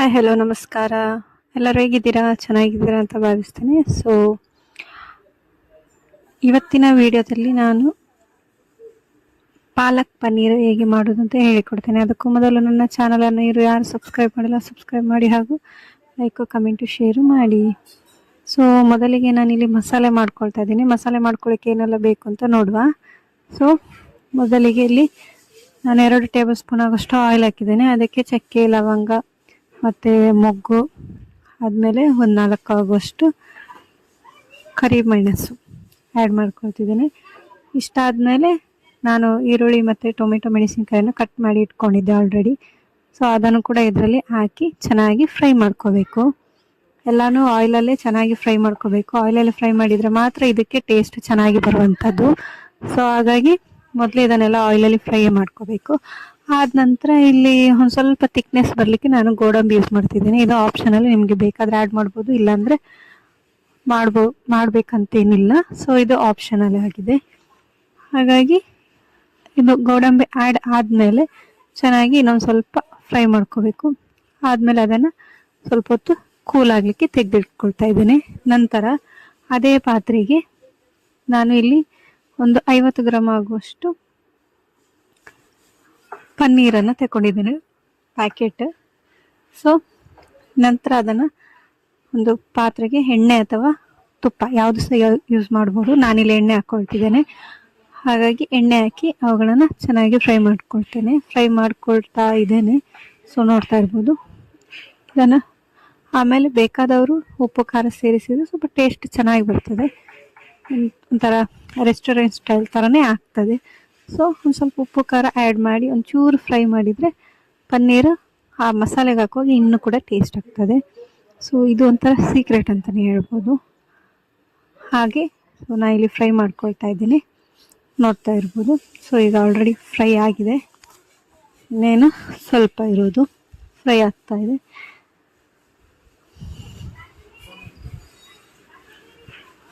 Hi hello ನಮಸ್ಕಾರ. ಎಲ್ಲರೂ ಹೇಗಿದ್ದೀರಾ? ಚೆನ್ನಾಗಿದ್ದೀರಾ ಅಂತ ಭಾವಿಸ್ತೇನೆ. ಸೊ ಇವತ್ತಿನ ವಿಡಿಯೋದಲ್ಲಿ ನಾನು ಪಾಲಕ್ ಪನ್ನೀರ್ ಹೇಗೆ ಮಾಡೋದು ಅಂತ ಹೇಳಿಕೊಡ್ತೇನೆ. ಅದಕ್ಕೂ ಮೊದಲು ನನ್ನ ಚಾನಲನ್ನು ಯಾರು ಸಬ್ಸ್ಕ್ರೈಬ್ ಮಾಡಿಲ್ಲ ಸಬ್ಸ್ಕ್ರೈಬ್ ಮಾಡಿ, ಹಾಗೂ ಲೈಕ್ ಕಮೆಂಟು ಶೇರು ಮಾಡಿ. ಸೊ ಮೊದಲಿಗೆ ನಾನಿಲ್ಲಿ ಮಸಾಲೆ ಮಾಡ್ಕೊಳ್ತಾ ಇದ್ದೀನಿ. ಮಸಾಲೆ ಮಾಡ್ಕೊಳ್ಳಿಕ್ಕೆ ಏನೆಲ್ಲ ಬೇಕು ಅಂತ ನೋಡುವ. ಸೊ ಮೊದಲಿಗೆ ಇಲ್ಲಿ ನಾನು 2 ಟೇಬಲ್ ಸ್ಪೂನ್ ಆಗೋಷ್ಟು ಆಯಿಲ್ ಹಾಕಿದ್ದೇನೆ. ಅದಕ್ಕೆ ಚಕ್ಕೆ, ಲವಂಗ ಮತ್ತು ಮೊಗ್ಗು, ಆದಮೇಲೆ ಒಂದು 4 ಆಗುವಷ್ಟು ಕರಿಮೆಣಸು ಆ್ಯಡ್ ಮಾಡ್ಕೊಳ್ತಿದ್ದೇನೆ. ಇಷ್ಟಾದಮೇಲೆ ನಾನು ಈರುಳ್ಳಿ ಮತ್ತು ಟೊಮೆಟೊ ಮೆಣಸಿನ್ಕಾಯನ್ನು ಕಟ್ ಮಾಡಿ ಇಟ್ಕೊಂಡಿದ್ದೆ ಆಲ್ರೆಡಿ. ಸೊ ಅದನ್ನು ಕೂಡ ಇದರಲ್ಲಿ ಹಾಕಿ ಚೆನ್ನಾಗಿ ಫ್ರೈ ಮಾಡ್ಕೋಬೇಕು. ಎಲ್ಲನೂ ಆಯಿಲಲ್ಲೇ ಚೆನ್ನಾಗಿ ಫ್ರೈ ಮಾಡ್ಕೋಬೇಕು. ಆಯಿಲಲ್ಲಿ ಫ್ರೈ ಮಾಡಿದರೆ ಮಾತ್ರ ಇದಕ್ಕೆ ಟೇಸ್ಟ್ ಚೆನ್ನಾಗಿ ಬರುವಂಥದ್ದು. ಸೊ ಹಾಗಾಗಿ ಮೊದಲು ಇದನ್ನೆಲ್ಲ ಆಯಿಲಲ್ಲಿ ಫ್ರೈ ಮಾಡ್ಕೋಬೇಕು. ಆದ ನಂತರ ಇಲ್ಲಿ ಒಂದು ಸ್ವಲ್ಪ ಥಿಕ್ನೆಸ್ ಬರಲಿಕ್ಕೆ ನಾನು ಗೋಡಂಬಿ ಯೂಸ್ ಮಾಡ್ತಿದ್ದೀನಿ. ಇದು ಆಪ್ಷನಲ್, ನಿಮಗೆ ಬೇಕಾದರೆ ಆ್ಯಡ್ ಮಾಡ್ಬೋದು, ಇಲ್ಲಾಂದರೆ ಮಾಡಬೇಕಂತೇನಿಲ್ಲ. ಸೊ ಇದು ಆಪ್ಷನಲ್ ಆಗಿದೆ. ಹಾಗಾಗಿ ಇದು ಗೋಡಂಬಿ ಆ್ಯಡ್ ಆದಮೇಲೆ ಚೆನ್ನಾಗಿ ಇನ್ನೊಂದು ಸ್ವಲ್ಪ ಫ್ರೈ ಮಾಡ್ಕೋಬೇಕು. ಆದಮೇಲೆ ಅದನ್ನು ಸ್ವಲ್ಪ ಹೊತ್ತು ಕೂಲ್ ಆಗಲಿಕ್ಕೆ ತೆಗೆದಿಟ್ಕೊಳ್ತಾ ಇದ್ದೇನೆ. ನಂತರ ಅದೇ ಪಾತ್ರೆಗೆ ನಾನು ಇಲ್ಲಿ ಒಂದು 50 ಗ್ರಾಮ್ ಆಗುವಷ್ಟು ಪನ್ನೀರನ್ನು ತಗೊಂಡಿದ್ದೇನೆ, ಪ್ಯಾಕೆಟ್. ಸೊ ನಂತರ ಅದನ್ನು ಒಂದು ಪಾತ್ರೆಗೆ ಎಣ್ಣೆ ಅಥವಾ ತುಪ್ಪ ಯಾವುದು ಸಹ ಯೂಸ್ ಮಾಡ್ಬೋದು. ನಾನಿಲ್ಲಿ ಎಣ್ಣೆ ಹಾಕ್ಕೊಳ್ತಿದ್ದೇನೆ. ಹಾಗಾಗಿ ಎಣ್ಣೆ ಹಾಕಿ ಅವುಗಳನ್ನು ಚೆನ್ನಾಗಿ ಫ್ರೈ ಮಾಡ್ಕೊಳ್ತಾ ಇದ್ದೇನೆ. ಸೊ ನೋಡ್ತಾ ಇರ್ಬೋದು ಇದನ್ನು. ಆಮೇಲೆ ಬೇಕಾದವರು ಉಪ್ಪು ಖಾರ ಸೇರಿಸಿದರೆ ಸ್ವಲ್ಪ ಟೇಸ್ಟ್ ಚೆನ್ನಾಗಿ ಬರ್ತದೆ, ಒಂಥರ ರೆಸ್ಟೋರೆಂಟ್ ಸ್ಟೈಲ್ ಥರನೇ ಆಗ್ತದೆ. ಸೊ ಒಂದು ಸ್ವಲ್ಪ ಉಪ್ಪು ಖಾರ ಆ್ಯಡ್ ಮಾಡಿ ಒಂಚೂರು ಫ್ರೈ ಮಾಡಿದರೆ ಪನ್ನೀರು ಆ ಮಸಾಲೆಗೆ ಹಾಕುವಾಗ ಇನ್ನೂ ಕೂಡ ಟೇಸ್ಟ್ ಆಗ್ತದೆ. ಸೊ ಇದು ಒಂಥರ ಸೀಕ್ರೆಟ್ ಅಂತಲೇ ಹೇಳ್ಬೋದು. ಹಾಗೆ ಸೊ ನಾನು ಇಲ್ಲಿ ಫ್ರೈ ಮಾಡ್ಕೊಳ್ತಾ ಇದ್ದೀನಿ, ನೋಡ್ತಾ ಇರ್ಬೋದು. ಸೊ ಈಗ ಆಲ್ರೆಡಿ ಫ್ರೈ ಆಗಿದೆ, ಇನ್ನೇನು ಸ್ವಲ್ಪ ಇರೋದು, ಫ್ರೈ ಆಗ್ತಾ ಇದೆ.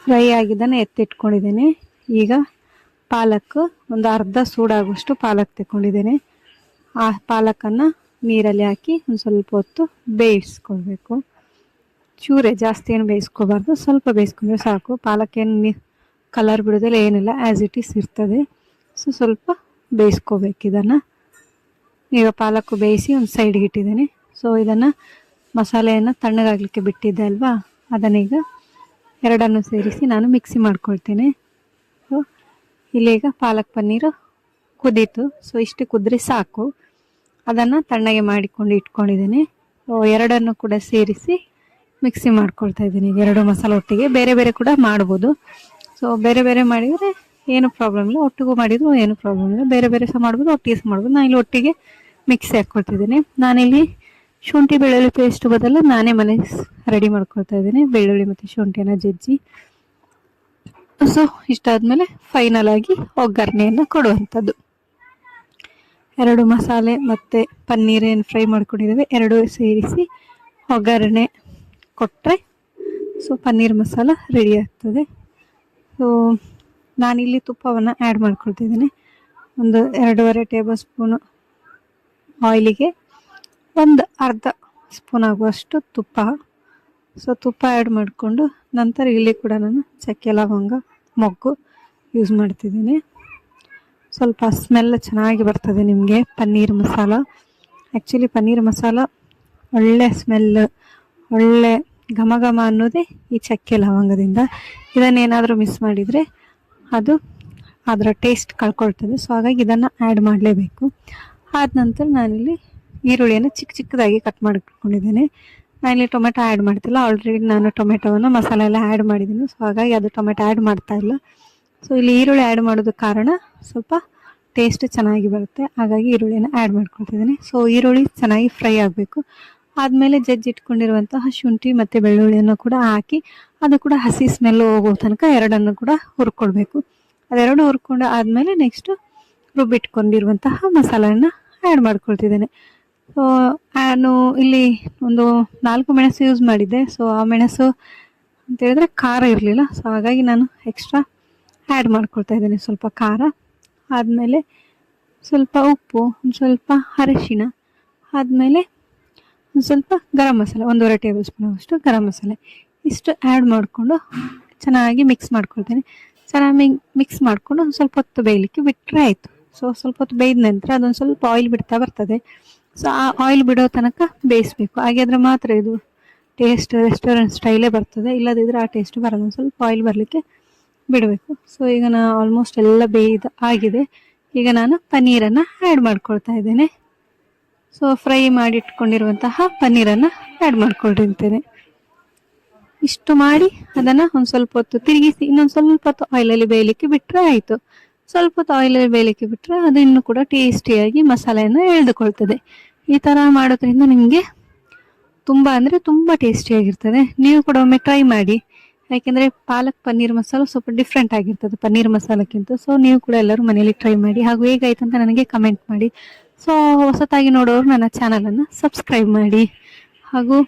ಫ್ರೈ ಆಗಿದ್ದನ್ನು ಎತ್ತಿಟ್ಕೊಂಡಿದ್ದೇನೆ. ಈಗ ಪಾಲಕ್ ಒಂದು ಅರ್ಧ ಸೂಡಾಗುವಷ್ಟು ಪಾಲಕ್ ತಗೊಂಡಿದ್ದೇನೆ. ಆ ಪಾಲಕನ್ನು ನೀರಲ್ಲಿ ಹಾಕಿ ಒಂದು ಸ್ವಲ್ಪ ಹೊತ್ತು ಬೇಯಿಸ್ಕೊಳ್ಬೇಕು. ಚೂರೆ ಜಾಸ್ತಿ ಏನು ಬೇಯಿಸ್ಕೋಬಾರ್ದು, ಸ್ವಲ್ಪ ಬೇಯಿಸ್ಕೊಂಡ್ರೆ ಸಾಕು. ಪಾಲಕ್ಕೇನು ಕಲರ್ ಬಿಡೋದಿಲ್ಲ, ಏನಿಲ್ಲ, ಆ್ಯಸ್ ಇಟ್ ಈಸ್ ಇರ್ತದೆ. ಸೊ ಸ್ವಲ್ಪ ಬೇಯಿಸ್ಕೋಬೇಕು ಇದನ್ನು. ಈಗ ಪಾಲಕ್ಕು ಬೇಯಿಸಿ ಒಂದು ಸೈಡ್ಗೆ ಇಟ್ಟಿದ್ದೇನೆ. ಸೊ ಇದನ್ನು ಮಸಾಲೆಯನ್ನು ತಣ್ಣಗಾಗಲಿಕ್ಕೆ ಬಿಟ್ಟಿದ್ದೆ ಅಲ್ವಾ, ಅದನ್ನೀಗ ಎರಡನ್ನು ಸೇರಿಸಿ ನಾನು ಮಿಕ್ಸಿ ಮಾಡ್ಕೊಳ್ತೇನೆ. ಸೊ ಇಲ್ಲೀಗ ಪಾಲಕ್ ಪನ್ನೀರು ಕುದೀತು. ಸೊ ಇಷ್ಟು ಕುದ್ರೆ ಸಾಕು. ಅದನ್ನು ತಣ್ಣಗೆ ಮಾಡಿಕೊಂಡು ಇಟ್ಕೊಂಡಿದ್ದೇನೆ. ಸೊ ಎರಡನ್ನು ಕೂಡ ಸೇರಿಸಿ ಮಿಕ್ಸಿ ಮಾಡ್ಕೊಳ್ತಾ ಇದ್ದೀನಿ. ಈಗ 2 ಮಸಾಲೆ ಒಟ್ಟಿಗೆ, ಬೇರೆ ಬೇರೆ ಕೂಡ ಮಾಡ್ಬೋದು. ಸೊ ಬೇರೆ ಬೇರೆ ಮಾಡಿದರೆ ಏನು ಪ್ರಾಬ್ಲಮ್ ಇಲ್ಲ, ಒಟ್ಟಿಗೂ ಮಾಡಿದರೂ ಏನು ಪ್ರಾಬ್ಲಮ್ ಇಲ್ಲ. ಬೇರೆ ಬೇರೆ ಸಹ ಮಾಡ್ಬೋದು, ಒಟ್ಟಿಗೆ ಸಹ ಮಾಡ್ಬೋದು. ನಾನು ಇಲ್ಲಿ ಒಟ್ಟಿಗೆ ಮಿಕ್ಸಿ ಹಾಕ್ಕೊಳ್ತಿದ್ದೀನಿ. ನಾನಿಲ್ಲಿ ಶುಂಠಿ ಬೆಳ್ಳುಳ್ಳಿ ಪೇಸ್ಟ್ ಬದಲು ನಾನೇ ಮನೆ ರೆಡಿ ಮಾಡ್ಕೊಳ್ತಾ ಇದ್ದೀನಿ, ಬೆಳ್ಳುಳ್ಳಿ ಮತ್ತು ಶುಂಠಿಯನ್ನು ಜಜ್ಜಿ. ಸೊ ಇಷ್ಟಾದಮೇಲೆ ಫೈನಲ್ ಆಗಿ ಒಗ್ಗರಣೆಯನ್ನು ಕೊಡುವಂಥದ್ದು. 2 ಮಸಾಲೆ ಮತ್ತು ಪನ್ನೀರ್ ಏನು ಫ್ರೈ ಮಾಡ್ಕೊಂಡಿದ್ದೇವೆ, 2 ಸೇರಿಸಿ ಒಗ್ಗರಣೆ ಕೊಟ್ಟರೆ ಸೊ ಪನ್ನೀರ್ ಮಸಾಲ ರೆಡಿ ಆಗ್ತದೆ. ಸೊ ನಾನಿಲ್ಲಿ ತುಪ್ಪವನ್ನು ಆ್ಯಡ್ ಮಾಡ್ಕೊಳ್ತಿದ್ದೀನಿ. ಒಂದು 2.5 ಟೇಬಲ್ ಸ್ಪೂನು ಆಯಿಲಿಗೆ ಒಂದು ಅರ್ಧ ಸ್ಪೂನ್ ಆಗುವಷ್ಟು ತುಪ್ಪ. ಸೊ ತುಪ್ಪ ಆ್ಯಡ್ ಮಾಡಿಕೊಂಡು ನಂತರ ಇಲ್ಲಿ ಕೂಡ ನಾನು ಚಕ್ಕೆ, ಲವಂಗ, ಮೊಗ್ಗು ಯೂಸ್ ಮಾಡ್ತಿದ್ದೀನಿ. ಸ್ವಲ್ಪ ಸ್ಮೆಲ್ ಚೆನ್ನಾಗಿ ಬರ್ತದೆ ನಿಮಗೆ ಪನ್ನೀರ್ ಮಸಾಲ. ಆ್ಯಕ್ಚುಲಿ ಪನ್ನೀರ್ ಮಸಾಲ ಒಳ್ಳೆ ಸ್ಮೆಲ್, ಒಳ್ಳೆ ಘಮ ಘಮ ಅನ್ನೋದೇ ಈ ಚಕ್ಕೆ ಲವಂಗದಿಂದ. ಇದನ್ನೇನಾದರೂ ಮಿಸ್ ಮಾಡಿದರೆ ಅದು ಅದರ ಟೇಸ್ಟ್ ಕಳ್ಕೊಳ್ತದೆ. ಸೊ ಹಾಗಾಗಿ ಇದನ್ನು ಆ್ಯಡ್ ಮಾಡಲೇಬೇಕು. ಆದ ನಂತರ ನಾನಿಲ್ಲಿ ಈರುಳ್ಳಿಯನ್ನು ಚಿಕ್ಕದಾಗಿ ಕಟ್ ಮಾಡಿಟ್ಕೊಂಡಿದ್ದೇನೆ. ನಾನಿಲ್ಲಿ ಟೊಮೆಟೊ ಆ್ಯಡ್ ಮಾಡ್ತಿಲ್ಲ, ಆಲ್ರೆಡಿ ನಾನು ಟೊಮೆಟೊವನ್ನು ಮಸಾಲೆ ಎಲ್ಲ ಆ್ಯಡ್ ಮಾಡಿದ್ದೀನಿ. ಸೊ ಹಾಗಾಗಿ ಅದು ಟೊಮೆಟೊ ಆ್ಯಡ್ ಮಾಡ್ತಾ ಇಲ್ಲ. ಸೊ ಇಲ್ಲಿ ಈರುಳ್ಳಿ ಆ್ಯಡ್ ಮಾಡೋದಕ್ಕೆ ಕಾರಣ ಸ್ವಲ್ಪ ಟೇಸ್ಟ್ ಚೆನ್ನಾಗಿ ಬರುತ್ತೆ, ಹಾಗಾಗಿ ಈರುಳ್ಳಿಯನ್ನು ಆ್ಯಡ್ ಮಾಡ್ಕೊಳ್ತಿದ್ದೀನಿ. ಸೊ ಈರುಳ್ಳಿ ಚೆನ್ನಾಗಿ ಫ್ರೈ ಆಗಬೇಕು. ಆದಮೇಲೆ ಜಜ್ಜಿಟ್ಕೊಂಡಿರುವಂತಹ ಶುಂಠಿ ಮತ್ತು ಬೆಳ್ಳುಳ್ಳಿಯನ್ನು ಕೂಡ ಹಾಕಿ ಅದು ಕೂಡ ಹಸಿ ಸ್ಮೆಲ್ ಹೋಗೋ ತನಕ ಎರಡನ್ನು ಕೂಡ ಹುರ್ಕೊಳ್ಬೇಕು. ಅದೆರಡು ಹುರ್ಕೊಂಡು ಆದಮೇಲೆ ನೆಕ್ಸ್ಟು ರುಬ್ಬಿಟ್ಕೊಂಡಿರುವಂತಹ ಮಸಾಲೆಯನ್ನು ಆ್ಯಡ್ ಮಾಡ್ಕೊಳ್ತಿದ್ದೇನೆ. ಸೊ ನಾನು ಇಲ್ಲಿ ಒಂದು 4 ಮೆಣಸು ಯೂಸ್ ಮಾಡಿದ್ದೆ. ಸೊ ಆ ಮೆಣಸು ಅಂತೇಳಿದ್ರೆ ಖಾರ ಇರಲಿಲ್ಲ. ಸೊ ಹಾಗಾಗಿ ನಾನು ಎಕ್ಸ್ಟ್ರಾ ಆ್ಯಡ್ ಮಾಡ್ಕೊಳ್ತಾ ಇದ್ದೇನೆ ಸ್ವಲ್ಪ ಖಾರ. ಆದಮೇಲೆ ಸ್ವಲ್ಪ ಉಪ್ಪು, ಒಂದು ಸ್ವಲ್ಪ ಅರಿಶಿಣ, ಆದಮೇಲೆ ಒಂದು ಸ್ವಲ್ಪ ಗರಂ ಮಸಾಲೆ 1.5 ಟೇಬಲ್ ಸ್ಪೂನ್ ಅಷ್ಟು ಗರಂ ಮಸಾಲೆ ಇಷ್ಟು ಆ್ಯಡ್ ಮಾಡಿಕೊಂಡು ಚೆನ್ನಾಗಿ ಮಿಕ್ಸ್ ಮಾಡ್ಕೊಳ್ತೇನೆ. ಚೆನ್ನಾಗಿ ಮಿಕ್ಸ್ ಮಾಡಿಕೊಂಡು ಒಂದು ಸ್ವಲ್ಪ ಹೊತ್ತು ಬೇಯಲಿಕ್ಕೆ ಬಿಟ್ಟರೆ ಆಯಿತು. ಸೊ ಸ್ವಲ್ಪ ಹೊತ್ತು ಬೇಯ್ದ ನಂತರ ಅದೊಂದು ಸ್ವಲ್ಪ ಆಯಿಲ್ ಬಿಡ್ತಾ ಬರ್ತದೆ. ಸೊ ಆ ಆಯಿಲ್ ಬಿಡೋ ತನಕ ಬೇಯಿಸ್ಬೇಕು. ಹಾಗಾದರೆ ಮಾತ್ರ ಇದು ಟೇಸ್ಟ್ ರೆಸ್ಟೋರೆಂಟ್ ಸ್ಟೈಲೇ ಬರ್ತದೆ, ಇಲ್ಲದಿದ್ದರೆ ಆ ಟೇಸ್ಟ್ ಬರಲ್ಲ. ಒಂದು ಸ್ವಲ್ಪ ಆಯಿಲ್ ಬರಲಿಕ್ಕೆ ಬಿಡಬೇಕು. ಸೊ ಈಗ ನಾನು ಆಲ್ಮೋಸ್ಟ್ ಎಲ್ಲ ಬೇಯ್ದು ಆಗಿದೆ. ಈಗ ನಾನು ಪನ್ನೀರನ್ನು ಆ್ಯಡ್ ಮಾಡ್ಕೊಳ್ತಾ ಇದ್ದೇನೆ. ಸೊ ಫ್ರೈ ಮಾಡಿಟ್ಕೊಂಡಿರುವಂತಹ ಪನ್ನೀರನ್ನು ಆ್ಯಡ್ ಮಾಡ್ಕೊಂಡಿರ್ತೇನೆ. ಇಷ್ಟು ಮಾಡಿ ಅದನ್ನು ಒಂದು ಸ್ವಲ್ಪ ಹೊತ್ತು ತಿರುಗಿಸಿ ಇನ್ನೊಂದು ಸ್ವಲ್ಪ ಹೊತ್ತು ಆಯಿಲಲ್ಲಿ ಬೇಯಲಿಕ್ಕೆ ಬಿಟ್ಟರೆ ಆಯಿತು. ಸ್ವಲ್ಪ ಹೊತ್ತು ಆಯಿಲಲ್ಲಿ ಬೇಯಲಿಕ್ಕೆ ಬಿಟ್ಟರೆ ಅದು ಇನ್ನೂ ಕೂಡ ಟೇಸ್ಟಿಯಾಗಿ ಮಸಾಲೆಯನ್ನು ಎಳೆದುಕೊಳ್ತದೆ. ಈ ಥರ ಮಾಡೋದ್ರಿಂದ ನಿಮಗೆ ತುಂಬ ಅಂದರೆ ತುಂಬ ಟೇಸ್ಟಿಯಾಗಿರ್ತದೆ. ನೀವು ಕೂಡ ಒಮ್ಮೆ ಟ್ರೈ ಮಾಡಿ. ಯಾಕೆಂದರೆ ಪಾಲಕ್ ಪನ್ನೀರ್ ಮಸಾಲ ಸ್ವಲ್ಪ ಡಿಫ್ರೆಂಟ್ ಆಗಿರ್ತದೆ ಪನ್ನೀರ್ ಮಸಾಲಕ್ಕಿಂತ. ಸೊ ನೀವು ಕೂಡ ಎಲ್ಲರೂ ಮನೆಯಲ್ಲಿ ಟ್ರೈ ಮಾಡಿ. ಹಾಗೂ ಹೇಗಾಯ್ತು ಅಂತ ನನಗೆ ಕಮೆಂಟ್ ಮಾಡಿ. ಸೊ ಹೊಸತಾಗಿ ನೋಡೋರು ನನ್ನ ಚಾನಲನ್ನು ಸಬ್ಸ್ಕ್ರೈಬ್ ಮಾಡಿ ಹಾಗೂ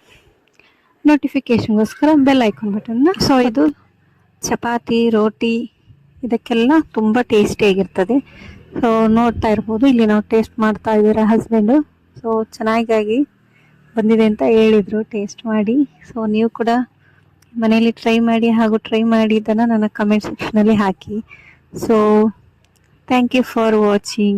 ನೋಟಿಫಿಕೇಶನ್ಗೋಸ್ಕರ ಬೆಲ್ ಐಕಾನ್ ಬಟನ್ನ. ಸೊ ಇದು ಚಪಾತಿ ರೋಟಿ ಇದಕ್ಕೆಲ್ಲ ತುಂಬ ಟೇಸ್ಟಿಯಾಗಿರ್ತದೆ. ಸೊ ನೋಡ್ತಾ ಇರ್ಬೋದು, ಇಲ್ಲಿ ನಾವು ಟೇಸ್ಟ್ ಮಾಡ್ತಾ ಇದ್ದೀರಾ ಹಸ್ಬೆಂಡು. ಸೊ ಚೆನ್ನಾಗಿ ಬಂದಿದೆ ಅಂತ ಹೇಳಿದರು, ಟೇಸ್ಟ್ ಮಾಡಿ. ಸೊ ನೀವು ಕೂಡ ಮನೆಯಲ್ಲಿ ಟ್ರೈ ಮಾಡಿ ಹಾಗೂ ಟ್ರೈ ಮಾಡಿದ್ದನ್ನು ನನ್ನ ಕಮೆಂಟ್ ಸೆಕ್ಷನಲ್ಲಿ ಹಾಕಿ. So thank you for watching.